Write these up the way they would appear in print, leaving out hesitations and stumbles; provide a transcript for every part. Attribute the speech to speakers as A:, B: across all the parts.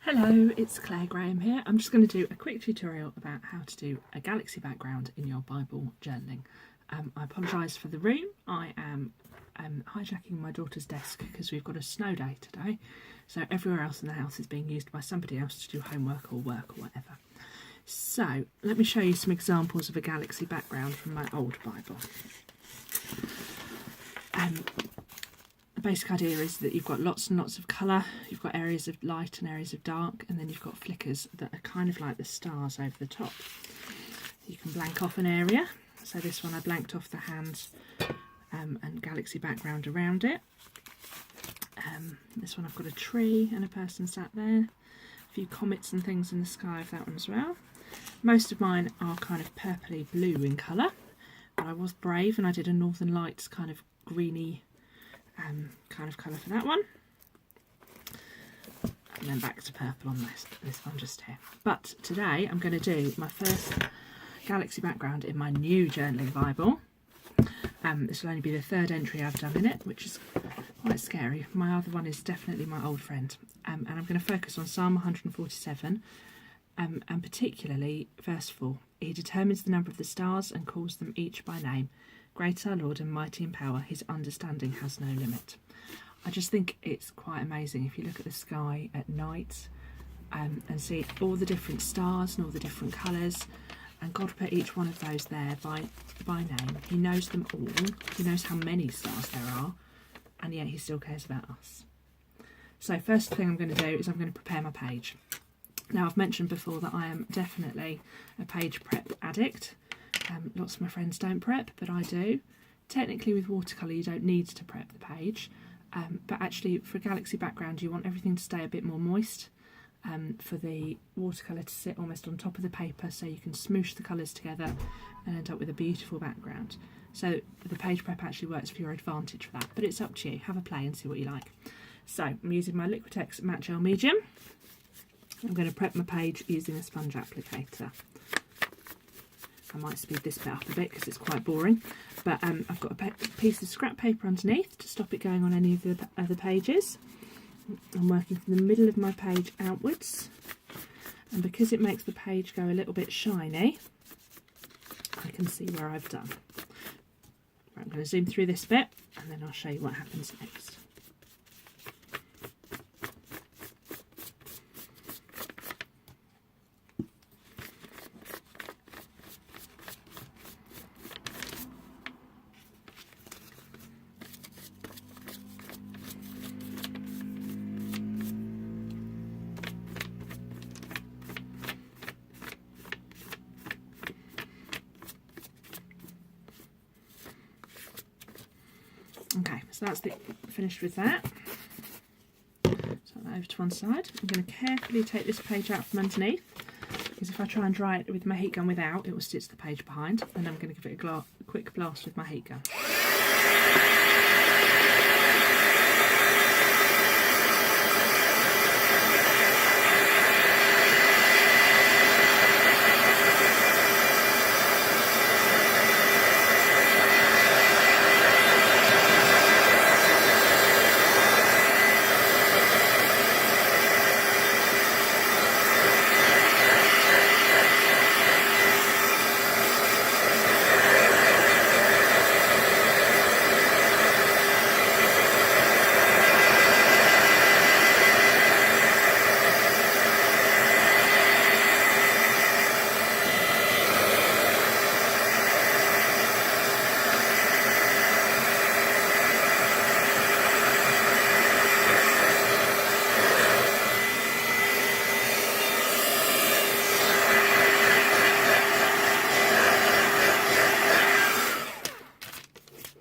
A: Hello, it's Claire Graham here. I'm just going to do a quick tutorial about how to do a galaxy background in your Bible journaling. I apologise for the room. I am hijacking my daughter's desk because we've got a snow day today, so everywhere else in the house is being used by somebody else to do homework or work or whatever. So let me show you some examples of a galaxy background from my old Bible. The basic idea is that you've got lots and lots of colour, you've got areas of light and areas of dark, and then you've got flickers that are kind of like the stars over the top. You can blank off an area, so this one I blanked off the hands and galaxy background around it. This one I've got a tree and a person sat there, a few comets and things in the sky of that one as well. Most of mine are kind of purpley blue in colour, but I was brave and I did a Northern Lights kind of greeny kind of colour for that one, and then back to purple on this one just here. But today I'm going to do my first galaxy background in my new journaling Bible. This will only be the third entry I've done in it, which is quite scary. My other one is definitely my old friend, and I'm going to focus on Psalm 147 and particularly verse 4. He determines the number of the stars and calls them each by name. Great our Lord and mighty in power, his understanding has no limit. I just think it's quite amazing if you look at the sky at night and see all the different stars and all the different colours, and God put each one of those there by name. He knows them all, he knows how many stars there are, and yet he still cares about us. So first thing I'm going to do is I'm going to prepare my page. Now, I've mentioned before that I am definitely a page prep addict. Lots of my friends don't prep, but I do. Technically with watercolour you don't need to prep the page, but actually for a galaxy background you want everything to stay a bit more moist, for the watercolour to sit almost on top of the paper so you can smoosh the colours together and end up with a beautiful background. So the page prep actually works for your advantage for that, but it's up to you. Have a play and see what you like. So I'm using my Liquitex Matte Gel Medium. I'm going to prep my page using a sponge applicator. I might speed this bit up a bit because it's quite boring, but I've got a piece of scrap paper underneath to stop it going on any of the other pages. I'm working from the middle of my page outwards, and because it makes the page go a little bit shiny, I can see where I've done. Right, I'm going to zoom through this bit and then I'll show you what happens next. Okay, so that's finished with that. Set that over to one side. I'm going to carefully take this page out from underneath, because if I try and dry it with my heat gun without, it will stitch the page behind, and I'm going to give it a quick blast with my heat gun.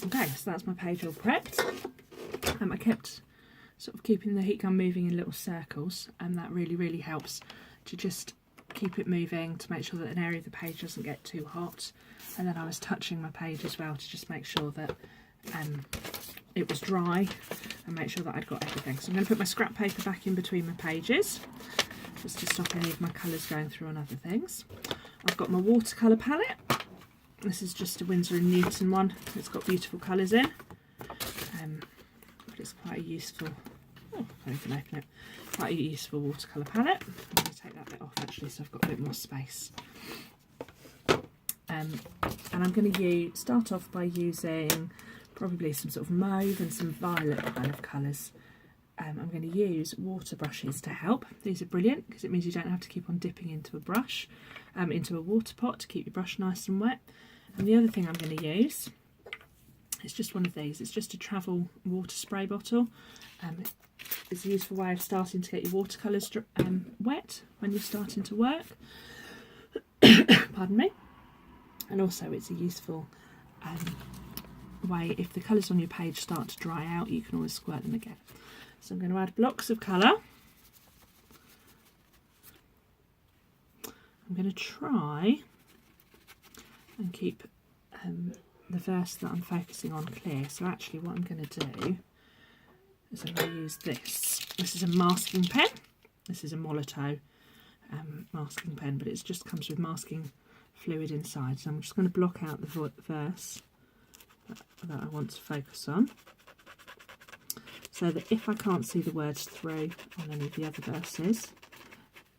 A: Okay, so that's my page all prepped. I kept sort of keeping the heat gun moving in little circles, and that really helps to just keep it moving to make sure that an area of the page doesn't get too hot. And then I was touching my page as well to just make sure that it was dry and make sure that I'd got everything. So I'm going to put my scrap paper back in between my pages just to stop any of my colours going through on other things. I've got my watercolour palette. This is just a Winsor & Newton one. It's got beautiful colours in, but it's quite a useful, oh, I can open it, quite a useful watercolour palette. I'm going to take that bit off actually so I've got a bit more space. And I'm going to start off by using probably some sort of mauve and some violet kind of colours. I'm going to use water brushes to help. These are brilliant because it means you don't have to keep on dipping into a brush, into a water pot to keep your brush nice and wet. And the other thing I'm going to use, it's just one of these. It's just a travel water spray bottle. It's a useful way of starting to get your watercolours wet when you're starting to work. Pardon me. And also it's a useful way, if the colours on your page start to dry out, you can always squirt them again. So I'm going to add blocks of colour. I'm going to try and keep the verse that I'm focusing on clear. So actually what I'm going to do is I'm going to use this. This is a masking pen. This is a Molotow masking pen, but it just comes with masking fluid inside. So I'm just going to block out the verse that I want to focus on, so that if I can't see the words through on any of the other verses,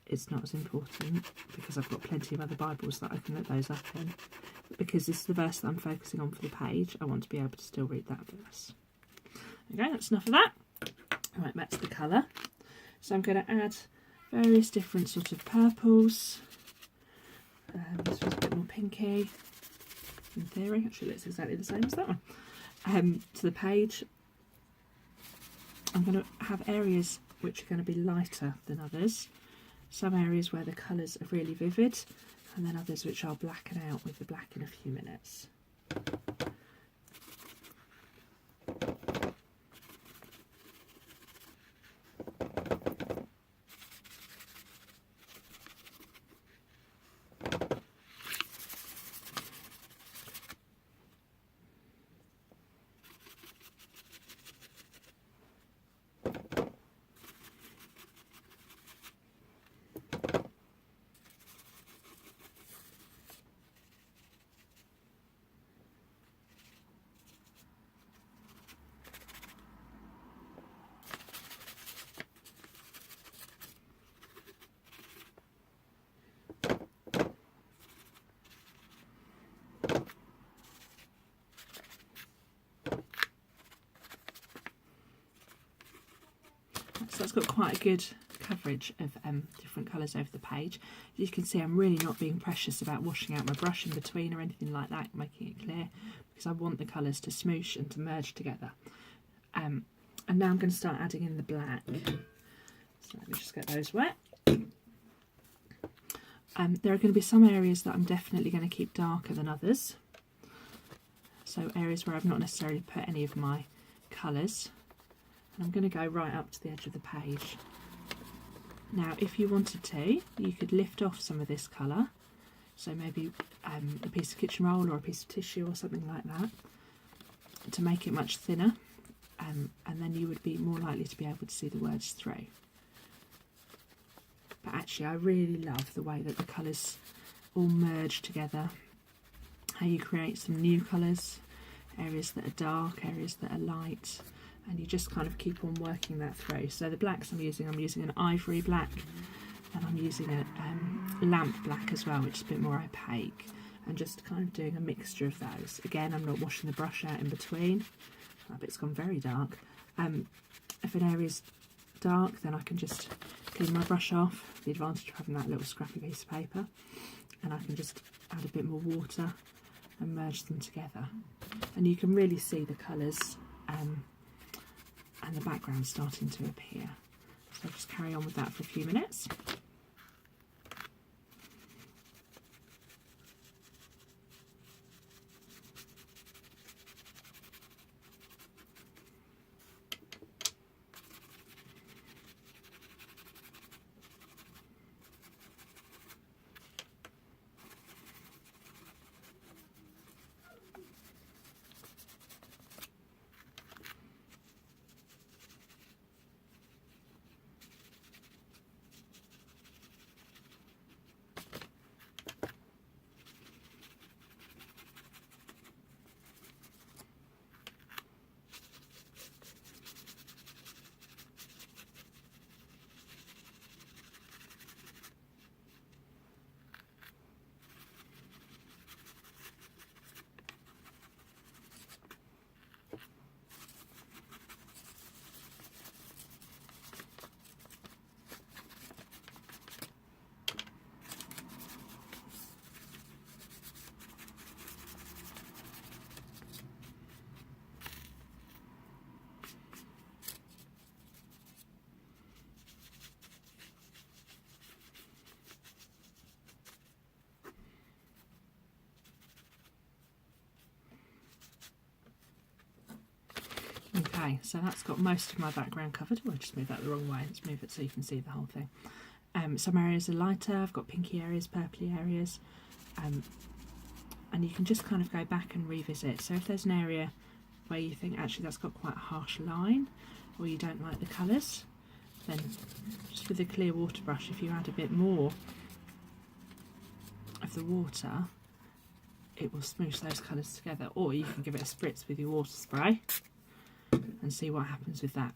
A: it's not as important because I've got plenty of other Bibles that I can look those up in. But because this is the verse that I'm focusing on for the page, I want to be able to still read that verse. Okay, that's enough of that. Right, back to the colour. So I'm going to add various different sort of purples. This one's a bit more pinky. In theory, actually looks exactly the same as that one. To the page. I'm going to have areas which are going to be lighter than others. Some areas where the colours are really vivid, and then others which I'll blacken out with the black in a few minutes. So that's got quite a good coverage of different colours over the page. As you can see, I'm really not being precious about washing out my brush in between or anything like that, making it clear, because I want the colours to smoosh and to merge together. And now I'm going to start adding in the black. So let me just get those wet. There are going to be some areas that I'm definitely going to keep darker than others. So areas where I've not necessarily put any of my colours. I'm going to go right up to the edge of the page. Now if you wanted to, you could lift off some of this colour, so maybe a piece of kitchen roll or a piece of tissue or something like that, to make it much thinner, and then you would be more likely to be able to see the words through. But actually I really love the way that the colours all merge together, how you create some new colours, areas that are dark, areas that are light, and you just kind of keep on working that through. So the blacks I'm using an ivory black, and I'm using a lamp black as well, which is a bit more opaque, and just kind of doing a mixture of those. Again, I'm not washing the brush out in between. That bit's gone very dark. If an area's dark, then I can just clean my brush off, the advantage of having that little scrappy piece of paper, and I can just add a bit more water and merge them together. And you can really see the colours and the background starting to appear. So I'll just carry on with that for a few minutes. Okay, so that's got most of my background covered. Oh, I just moved that the wrong way. Let's move it so you can see the whole thing. Some areas are lighter. I've got pinky areas, purpley areas. And you can just kind of go back and revisit. So if there's an area where you think actually that's got quite a harsh line, or you don't like the colours, then just with a clear water brush, if you add a bit more of the water, it will smoosh those colours together. Or you can give it a spritz with your water spray and see what happens with that.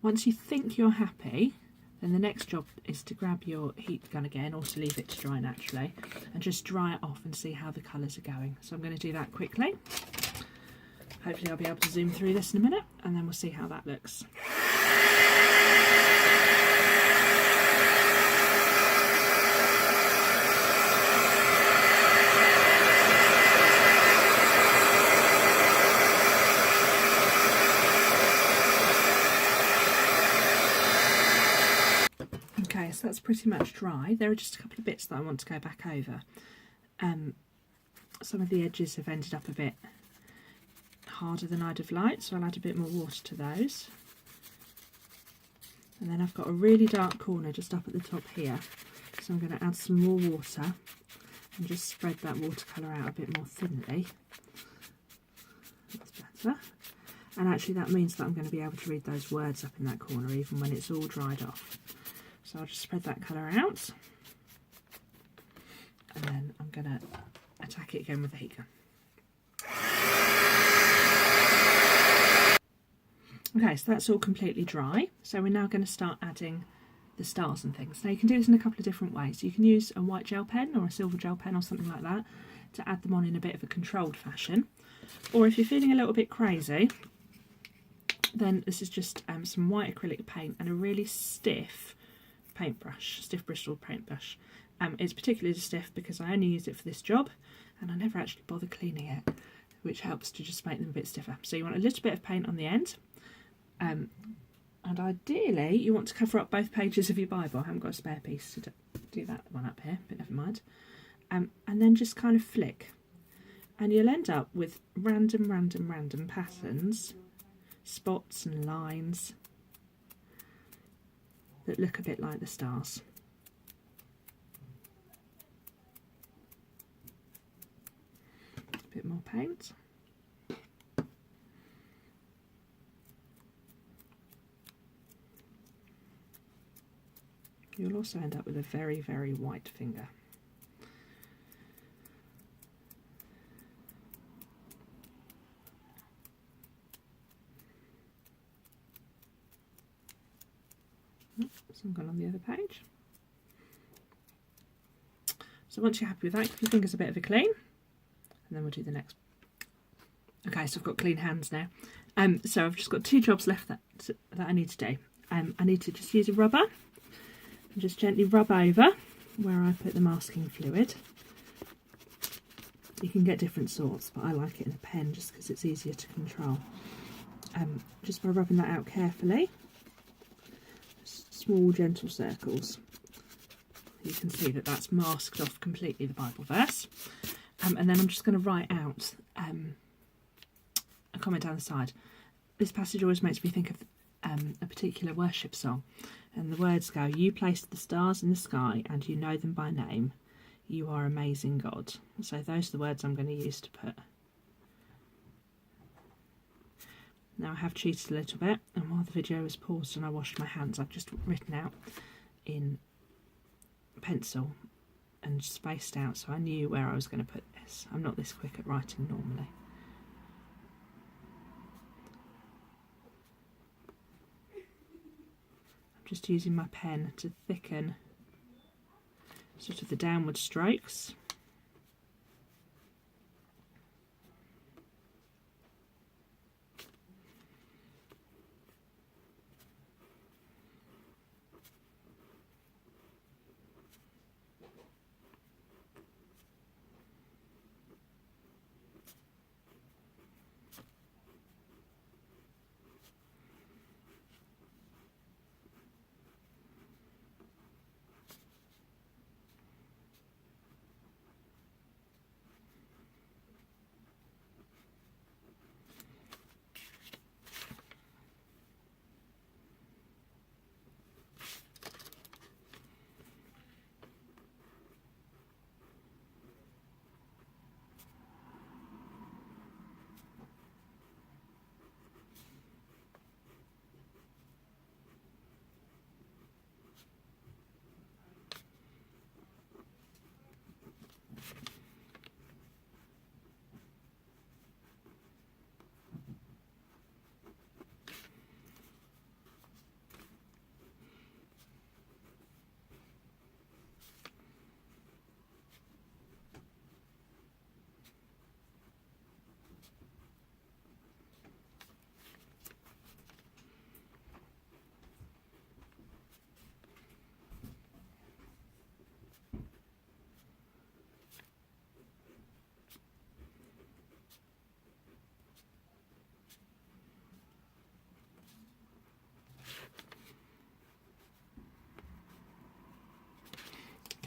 A: Once you think you're happy, then the next job is to grab your heat gun again, or to leave it to dry naturally, and just dry it off and see how the colours are going. So I'm going to do that quickly. Hopefully I'll be able to zoom through this in a minute, and then we'll see how that looks. Okay, so that's pretty much dry. There are just a couple of bits that I want to go back over. Some of the edges have ended up a bit harder than I'd have liked, so I'll add a bit more water to those. And then I've got a really dark corner just up at the top here, so I'm going to add some more water and just spread that watercolour out a bit more thinly. That's better. And actually that means that I'm going to be able to read those words up in that corner even when it's all dried off. So I'll just spread that colour out, and then I'm going to attack it again with the heat gun. Okay, so that's all completely dry. So we're now going to start adding the stars and things. Now you can do this in a couple of different ways. You can use a white gel pen or a silver gel pen or something like that to add them on in a bit of a controlled fashion. Or if you're feeling a little bit crazy, then this is just some white acrylic paint and a really stiff paintbrush, stiff bristle paintbrush. It's particularly stiff because I only use it for this job and I never actually bother cleaning it, which helps to just make them a bit stiffer. So you want a little bit of paint on the end, and ideally you want to cover up both pages of your Bible. I haven't got a spare piece to do that one up here, but never mind. And then just kind of flick, and you'll end up with random patterns, spots and lines that look a bit like the stars. A bit more paint. You'll also end up with a very white finger. Some gone on the other page. So once you're happy with that, give your fingers a bit of a clean, and then we'll do the next. Okay, so I've got clean hands now. So I've just got two jobs left that I need to do. I need to just use a rubber and just gently rub over where I put the masking fluid. You can get different sorts, but I like it in a pen just because it's easier to control. Just by rubbing that out carefully, small gentle circles, you can see that that's masked off completely the Bible verse. And then I'm just going to write out a comment down the side. This passage always makes me think of a particular worship song, and the words go, "You placed the stars in the sky and you know them by name. You are amazing God." So those are the words I'm going to use to put. Now I have cheated a little bit, and while the video was paused and I washed my hands, I've just written out in pencil and spaced out so I knew where I was going to put this. I'm not this quick at writing normally. I'm just using my pen to thicken sort of the downward strokes.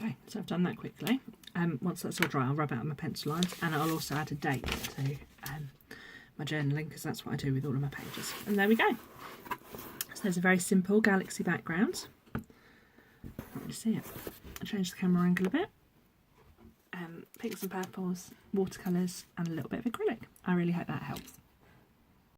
A: Okay, so I've done that quickly. Once that's all dry, I'll rub out my pencil lines, and I'll also add a date to my journaling, because that's what I do with all of my pages. And there we go. So there's a very simple galaxy background. Can't really see it. I'll change the camera angle a bit. Pinks and purples, watercolours, and a little bit of acrylic. I really hope that helps.